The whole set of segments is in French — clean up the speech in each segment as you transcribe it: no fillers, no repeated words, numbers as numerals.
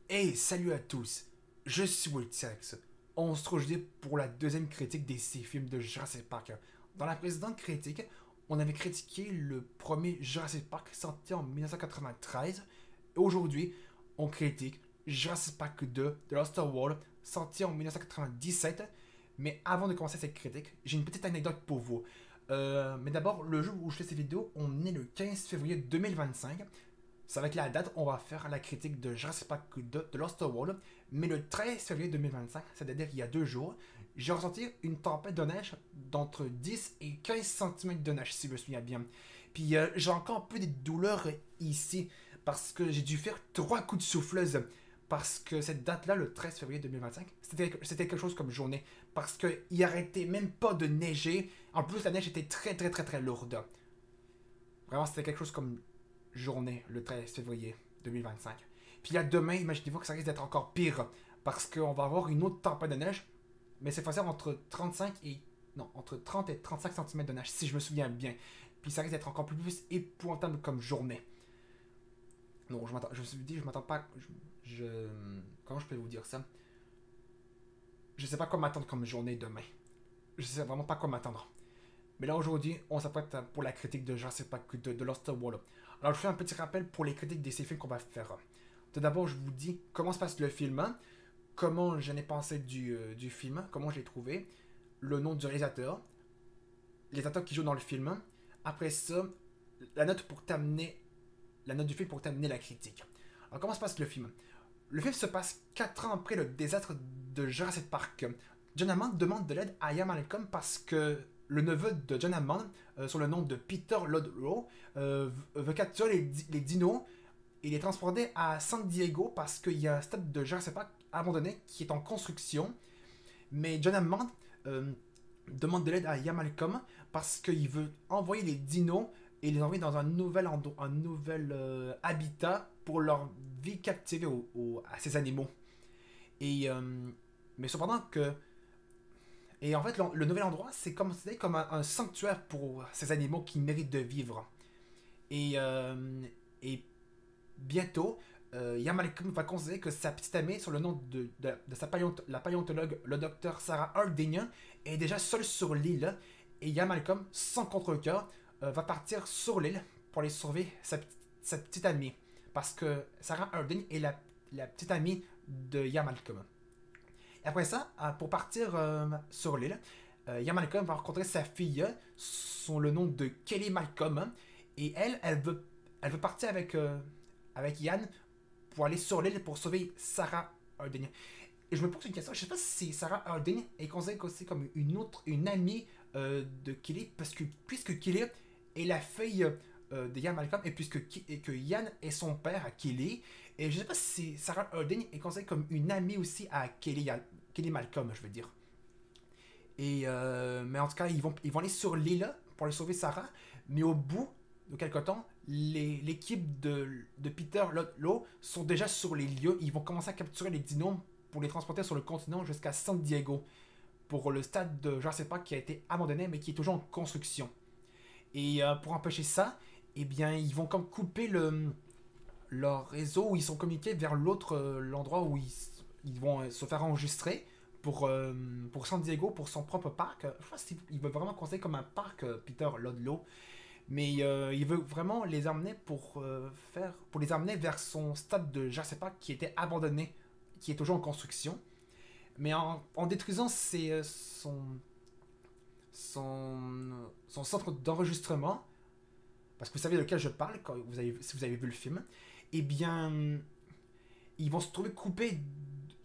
Hey, salut à tous, je suis Wiltsax. On se retrouve aujourd'hui pour la deuxième critique des six films de Jurassic Park. Dans la précédente critique, on avait critiqué le premier Jurassic Park sorti en 1993. Et aujourd'hui, on critique Jurassic Park 2 de Lost World sorti en 1997. Mais avant de commencer cette critique, j'ai une petite anecdote pour vous. Mais d'abord, le jour où je fais ces vidéos, on est le 15 février 2025. C'est avec la date, on va faire la critique de Jurassic Park 2 de Lost World. Mais le 13 février 2025, c'est-à-dire il y a 2 jours, j'ai ressenti une tempête de neige d'entre 10 et 15 cm de neige, si je me souviens bien. Puis j'ai encore un peu des douleurs ici, parce que j'ai dû faire 3 coups de souffleuse. Parce que cette date-là, le 13 février 2025, c'était quelque chose comme journée. Parce qu'il arrêtait même pas de neiger. En plus, la neige était très très très très lourde. Vraiment, c'était quelque chose comme journée, le 13 février 2025. Puis là, demain, imaginez-vous que ça risque d'être encore pire, parce qu'on va avoir une autre tempête de neige, mais cette fois-ci entre 35 et... Non, entre 30 et 35 cm de neige, si je me souviens bien. Puis ça risque d'être encore plus épouvantable comme journée. Non, je me suis dit, je m'attends pas... comment je peux vous dire ça? Je sais pas quoi m'attendre comme journée demain. Je sais vraiment pas quoi m'attendre. Mais là, aujourd'hui, on s'apprête pour la critique de Jurassic Park de Lost World. Alors, je fais un petit rappel pour les critiques de ces films qu'on va faire. Tout d'abord, je vous dis comment se passe le film, comment j'en ai pensé du film, comment je l'ai trouvé, le nom du réalisateur, les acteurs qui jouent dans le film. Après ça, la note pour terminer, la note du film pour terminer la critique. Alors, comment se passe le film? Le film se passe 4 ans après le désastre de Jurassic Park. John Hammond demande de l'aide à Ian Malcolm parce que le neveu de John Hammond, sur le nom de Peter Ludlow, veut capturer les dinos et les transporter à San Diego parce qu'il y a un stade de Jurassic Park abandonné qui est en construction. Mais John Hammond demande de l'aide à Ian Malcolm parce qu'il veut envoyer les dinos et les envoyer dans un nouvel habitat pour leur vie captivée à ces animaux. Et, mais cependant que et en fait, le nouvel endroit, c'est considéré comme un sanctuaire pour ces animaux qui méritent de vivre. Et, et bientôt, Ian Malcolm va considérer que sa petite amie, sur le nom de la paléontologue, le docteur Sarah Harding, est déjà seule sur l'île. Et Ian Malcolm, sans contre-cœur, va partir sur l'île pour aller sauver sa petite amie. Parce que Sarah Harding est la petite amie de Ian Malcolm. Et après ça, pour partir sur l'île, Ian Malcolm va rencontrer sa fille, sous le nom de Kelly Malcolm. Et elle veut partir avec Ian pour aller sur l'île pour sauver Sarah Harding. Et je me pose une question, je sais pas si Sarah Harding est considérée aussi comme une amie de Kelly, parce que puisque Kelly est la fille de Ian Malcolm, et que Ian est son père à Kelly, et je sais pas si Sarah Harding est considérée comme une amie aussi à Kelly Malcolm, je veux dire. Et mais en tout cas, ils vont aller sur l'île pour aller sauver Sarah, mais au bout de quelque temps, l'équipe de Peter Ludlow sont déjà sur les lieux. Ils vont commencer à capturer les dinos pour les transporter sur le continent jusqu'à San Diego pour le stade de Jurassic Park qui a été abandonné mais qui est toujours en construction. Et pour empêcher ça, eh bien, ils vont comme couper leur réseau où ils sont communiqués vers l'endroit où ils vont se faire enregistrer pour San Diego, pour son propre parc. Je pense qu'il veut vraiment considérer comme un parc, Peter Ludlow. Mais il veut vraiment les emmener pour les emmener vers son stade de Jurassic Park qui était abandonné, qui est toujours en construction. Mais en détruisant son centre d'enregistrement, parce que vous savez de quel je parle si vous avez vu le film, eh bien, ils vont se trouver coupés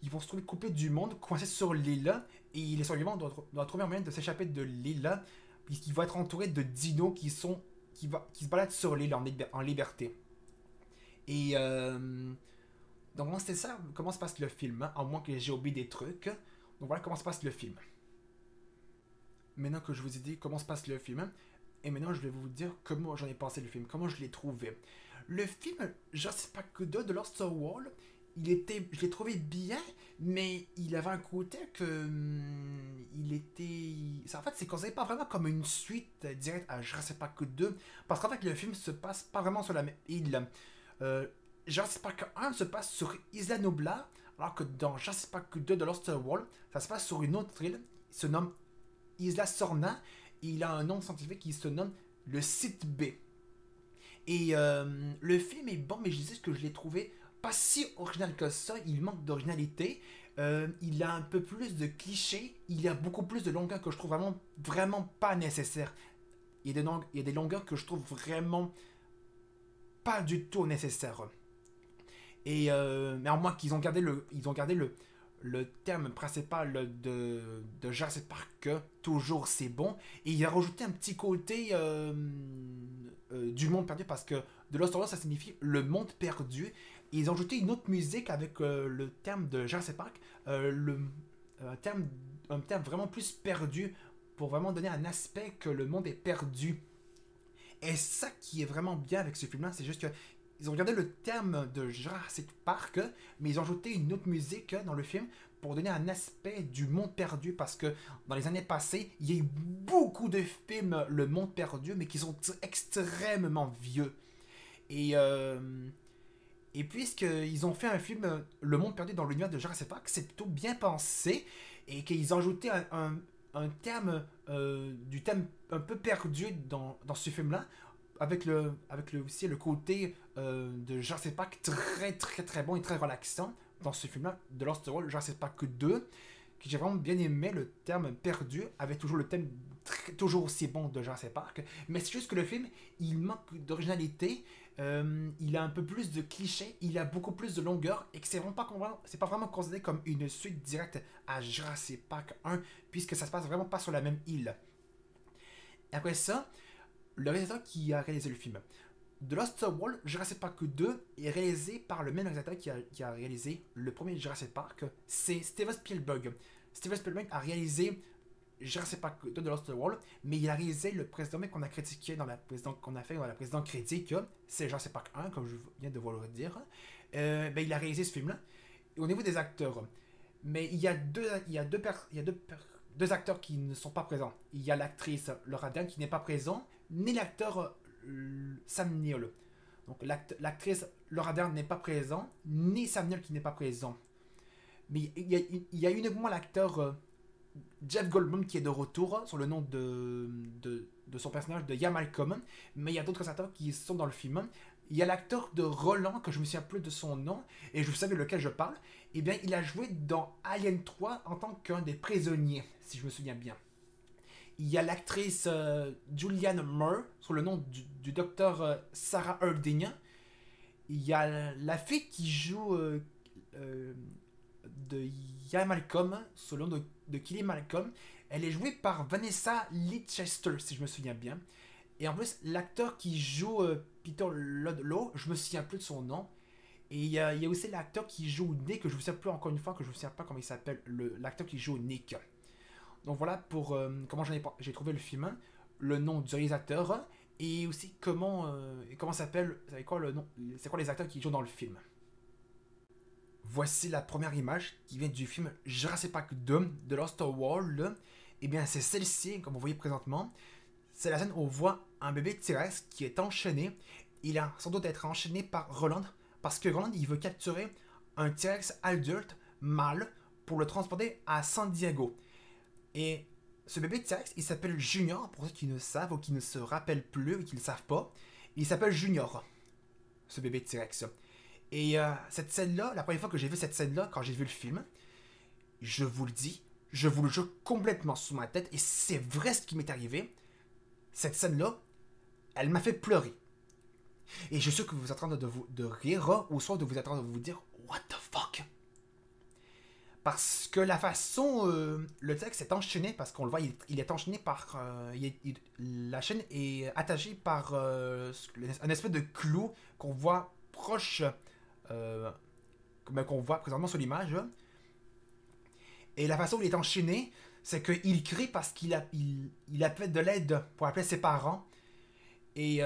ils vont se trouver coupés du monde, coincés sur l'île, et les survivants doivent trouver un moyen de s'échapper de l'île, puisqu'ils vont être entourés de dinos qui se baladent sur l'île en liberté. Et donc moi c'est ça comment se passe le film, hein, à moins que j'ai oublié des trucs. Donc voilà comment se passe le film. Maintenant que je vous ai dit comment se passe le film, et maintenant je vais vous dire comment j'en ai pensé le film, comment je l'ai trouvé. Le film Jurassic Park 2 de Lost World, je l'ai trouvé bien, mais il avait un côté que il était, en fait, c'est considéré pas vraiment comme une suite directe à Jurassic Park 2, parce qu'en fait le film se passe pas vraiment sur la même île. Euh, Jurassic Park 1 se passe sur Isla Nublar, alors que dans Jurassic Park 2 de Lost World, ça se passe sur une autre île, il se nomme Isla Sorna, et il a un nom scientifique qui se nomme le site B. Et le film est bon, mais je disais que je l'ai trouvé pas si original que ça, il manque d'originalité. Il a un peu plus de clichés, il y a beaucoup plus de longueurs que je trouve vraiment pas nécessaires. Il y a des longueurs que je trouve vraiment pas du tout nécessaires. Et mais en moins qu'ils ont gardé le terme principal de Jurassic Park, toujours c'est bon. Et il a rajouté un petit côté du monde perdu, parce que de Lost World ça signifie le monde perdu. Et ils ont ajouté une autre musique avec le terme de Jurassic Park, un terme vraiment plus perdu, pour vraiment donner un aspect que le monde est perdu. Et ça qui est vraiment bien avec ce film-là, c'est juste que ils ont gardé le terme de Jurassic Park, mais ils ont ajouté une autre musique dans le film pour donner un aspect du monde perdu, parce que dans les années passées, il y a eu beaucoup de films Le Monde Perdu, mais qui sont extrêmement vieux. Et, euh, et puisqu'ils ont fait un film Le Monde Perdu dans l'univers de Jurassic Park, c'est plutôt bien pensé, et qu'ils ont ajouté un terme, du thème un peu perdu dans ce film-là, aussi le côté de Jurassic Park très bon et très relaxant dans ce film-là, de Lost World, Jurassic Park 2, que j'ai vraiment bien aimé le terme perdu, avec toujours le thème toujours aussi bon de Jurassic Park, mais c'est juste que le film, il manque d'originalité, il a un peu plus de clichés, il a beaucoup plus de longueur, et que c'est pas vraiment considéré comme une suite directe à Jurassic Park 1, puisque ça se passe vraiment pas sur la même île. Et après ça, le réalisateur qui a réalisé le film The Lost World, Jurassic Park 2 est réalisé par le même réalisateur qui a réalisé le premier Jurassic Park, c'est Steven Spielberg. Steven Spielberg a réalisé Jurassic Park 2 de Lost World, mais il a réalisé le précédent qu'on a critiqué qu'on a fait dans la précédente critique, c'est Jurassic Park 1, comme je viens de vous le dire. Il a réalisé ce film-là. Et au niveau des acteurs, mais il y a deux acteurs qui ne sont pas présents. Il y a l'actrice Laura Dern qui n'est pas présente, ni l'acteur Sam Neill. Donc l'actrice Laura Dern n'est pas présente, ni Sam Neill qui n'est pas présent. Mais il y a uniquement l'acteur Jeff Goldblum qui est de retour sur le nom de son personnage de Ian Malcolm. Mais il y a d'autres acteurs qui sont dans le film. Il y a l'acteur de Roland, que je me souviens plus de son nom, et je savais lequel je parle. Eh bien, il a joué dans Alien 3 en tant qu'un des prisonniers, si je me souviens bien. Il y a l'actrice Julianne Moore, sous le nom du docteur Sarah Harding. Il y a la fille qui joue de Ian Malcolm, sous le nom de Kelly Malcolm. Elle est jouée par Vanessa Leachester, si je me souviens bien. Et en plus, l'acteur qui joue Peter Ludlow, je me souviens plus de son nom. Et il y a aussi l'acteur qui joue Nick, que je ne me souviens plus encore une fois, que je ne me souviens pas comment il s'appelle, l'acteur qui joue Nick. Donc voilà pour comment j'ai trouvé le film, le nom du réalisateur, et aussi comment s'appelle, c'est quoi le nom, c'est quoi les acteurs qui jouent dans le film. Voici la première image qui vient du film Jurassic Park 2 de Lost World. Et bien c'est celle-ci, comme vous voyez présentement. C'est la scène où on voit un bébé T-Rex qui est enchaîné. Il a sans doute être enchaîné par Roland, parce que Roland il veut capturer un T-Rex adulte mâle pour le transporter à San Diego. Et ce bébé T-Rex, il s'appelle Junior, pour ceux qui ne savent ou qui ne se rappellent plus et qui ne le savent pas. Il s'appelle Junior, ce bébé T-Rex. Et cette scène-là, la première fois que j'ai vu cette scène-là, quand j'ai vu le film, je vous le dis, je vous le jure complètement sous ma tête, et c'est vrai ce qui m'est arrivé, cette scène-là, elle m'a fait pleurer. Et je suis sûr que vous êtes en train de rire, ou soit de vous attendre de vous dire « What the fuck ?» Parce que la façon, le texte est enchaîné, parce qu'on le voit, il est enchaîné par... la chaîne est attachée par un espèce de clou qu'on voit proche, qu'on voit présentement sur l'image. Et la façon où il est enchaîné, c'est qu'il crie parce qu'il appelle de l'aide pour appeler ses parents. Et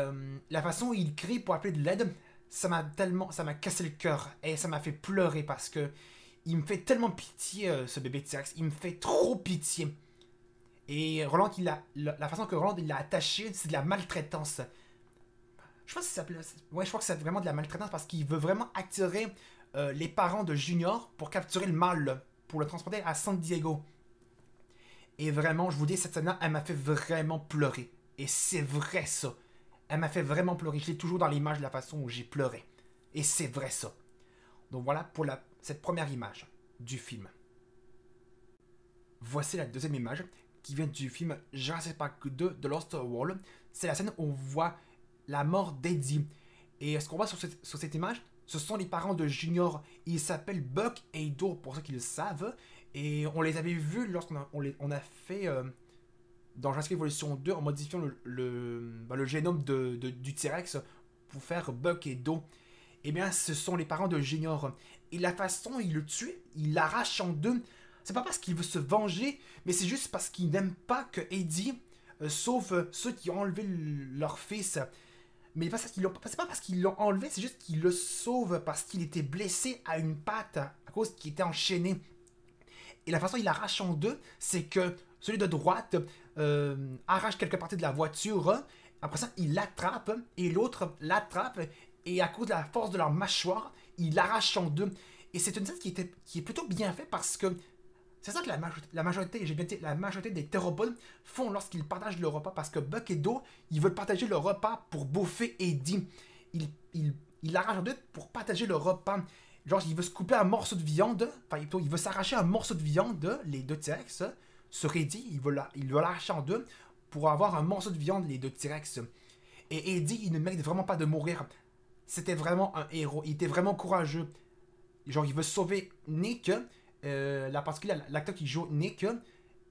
la façon où il crie pour appeler de l'aide, ça m'a cassé le cœur. Et ça m'a fait pleurer parce que il me fait tellement pitié, ce bébé T-Rex. Il me fait trop pitié. Et Roland, la façon que Roland l'a attaché, c'est de la maltraitance. Je pense que ça s'appelle... Ouais, je crois que c'est vraiment de la maltraitance parce qu'il veut vraiment attirer les parents de Junior pour capturer le mâle, pour le transporter à San Diego. Et vraiment, je vous dis, cette scène-là, elle m'a fait vraiment pleurer. Et c'est vrai ça. Elle m'a fait vraiment pleurer. Je l'ai toujours dans l'image de la façon où j'ai pleuré. Et c'est vrai ça. Donc voilà pour cette première image du film. Voici la deuxième image qui vient du film Jurassic Park 2 de Lost World. C'est la scène où on voit la mort d'Eddie. Et ce qu'on voit sur cette image, ce sont les parents de Junior. Ils s'appellent Buck et Ido, pour ceux qui le savent. Et on les avait vus lorsqu'on a fait dans Jurassic Evolution 2 en modifiant le génome du T-Rex pour faire Buck et Do. Eh bien, ce sont les parents de Junior. Et la façon dont il le tue, il l'arrache en deux. C'est pas parce qu'il veut se venger, mais c'est juste parce qu'il n'aime pas que Eddie sauve ceux qui ont enlevé leur fils. Mais c'est pas parce qu'ils l'ont enlevé, c'est juste qu'il le sauve parce qu'il était blessé à une patte à cause qu'il était enchaîné. Et la façon dont il arrache en deux, c'est que celui de droite arrache quelques parties de la voiture. Après ça, il l'attrape et l'autre l'attrape. Et à cause de la force de leur mâchoire, il l'arrache en deux. Et c'est une scène qui est plutôt bien faite parce que c'est ça que la majorité des théropodes font lorsqu'ils partagent le repas. Parce que Buck et Do, ils veulent partager le repas pour bouffer Eddie. Il l'arrache en deux pour partager le repas. Genre, il veut se couper un morceau de viande. Enfin, il veut s'arracher un morceau de viande, les deux T-Rex. Sur Eddie, il veut l'arracher en deux pour avoir un morceau de viande, les deux T-Rex. Et Eddie, il ne mérite vraiment pas de mourir. C'était vraiment un héros. Il était vraiment courageux. Genre, il veut sauver Nick. La particulière, l'acteur qui joue Nick.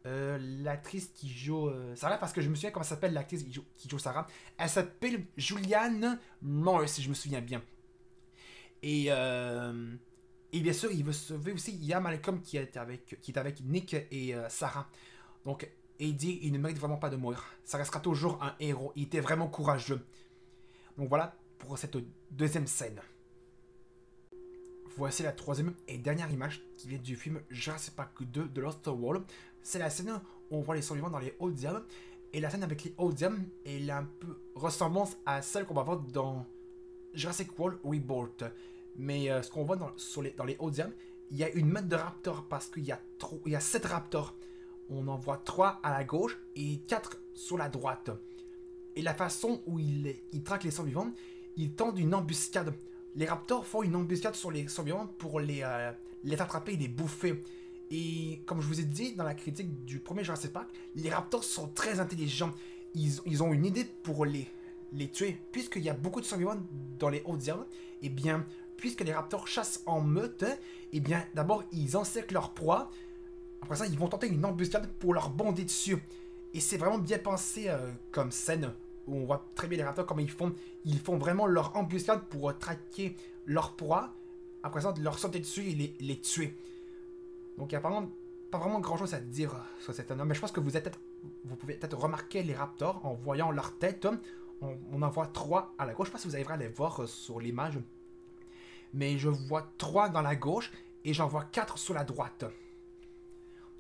L'actrice qui joue Sarah, parce que je me souviens comment s'appelle l'actrice qui joue Sarah. Elle s'appelle Julianne Moore, si je me souviens bien. Et bien sûr, il veut sauver aussi Ian Malcolm qui est avec Nick et Sarah. Donc, Eddie, il ne mérite vraiment pas de mourir. Ça restera toujours un héros. Il était vraiment courageux. Donc voilà pour cette deuxième scène. Voici la troisième et dernière image qui vient du film Jurassic Park 2 de Lost World. C'est la scène où on voit les survivants dans les hauts diables. Et la scène avec les hauts diables, elle a un peu ressemblance à celle qu'on va voir dans Jurassic World Rebirth. Mais ce qu'on voit dans les hauts diables, il y a une meute de raptors parce qu'il y a 7 raptors. On en voit 3 à la gauche et 4 sur la droite. Et la façon où il traque les survivants, il tente une embuscade. Les raptors font une embuscade sur les survivants pour les attraper et les bouffer. Et comme je vous ai dit dans la critique du premier Jurassic Park, les raptors sont très intelligents. Ils ont une idée pour les tuer. Puisqu'il y a beaucoup de survivants dans les hauts diables, et bien, puisque les raptors chassent en meute, et bien, d'abord, ils encerclent leur proie. Après ça, ils vont tenter une embuscade pour leur bonder dessus. Et c'est vraiment bien pensé comme scène, où on voit très bien les raptors comment ils font vraiment leur embuscade pour traquer leur proie. Après ça, de leur sauter dessus et les tuer. Donc il n'y a pas vraiment grand chose à dire sur cet homme. Mais je pense que vous pouvez peut-être remarquer les raptors en voyant leur tête. On en voit 3 à la gauche. Je ne sais pas si vous arriverez à les voir sur l'image. Mais je vois 3 dans la gauche et j'en vois 4 sur la droite.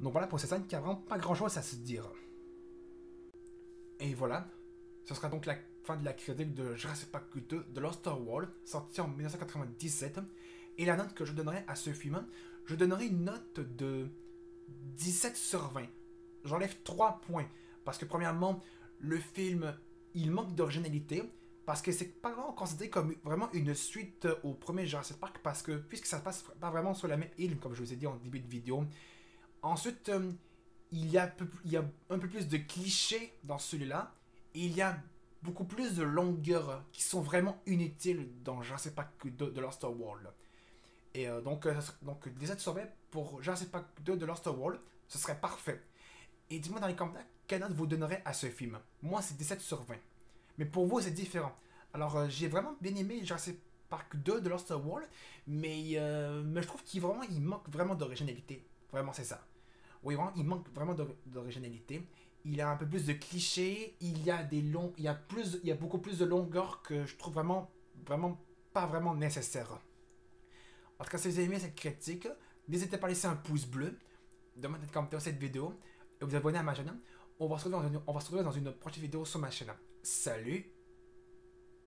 Donc voilà pour cette scène qui a vraiment pas grand chose à se dire. Et voilà. Ce sera donc la fin de la critique de Jurassic Park 2 de Lost World, sorti en 1997. Et la note que je donnerai à ce film, je donnerai une note de 17 sur 20. J'enlève 3 points. Parce que premièrement, le film, il manque d'originalité. Parce que c'est pas vraiment considéré comme vraiment une suite au premier Jurassic Park. Parce que, puisque ça se passe pas vraiment sur la même île, comme je vous ai dit en début de vidéo. Ensuite, il y a un peu plus de clichés dans celui-là. Et il y a beaucoup plus de longueurs qui sont vraiment inutiles dans Jurassic Park 2 de Lost World. Et donc 17 sur 20 pour Jurassic Park 2 de Lost World, ce serait parfait. Et dites-moi dans les commentaires quelle note vous donnerez à ce film. Moi, c'est 17 sur 20. Mais pour vous, c'est différent. Alors, j'ai vraiment bien aimé Jurassic Park 2 de Lost World, mais je trouve qu'il manque vraiment d'originalité. Vraiment, c'est ça. Oui, vraiment, il manque vraiment d'originalité. Il y a un peu plus de clichés, il y a beaucoup plus de longueur que je trouve vraiment pas vraiment nécessaire. En tout cas, si vous avez aimé cette critique, n'hésitez pas à laisser un pouce bleu, de mettre un commentaire sur cette vidéo et vous abonner à ma chaîne. On va se retrouver dans une prochaine vidéo sur ma chaîne. Salut!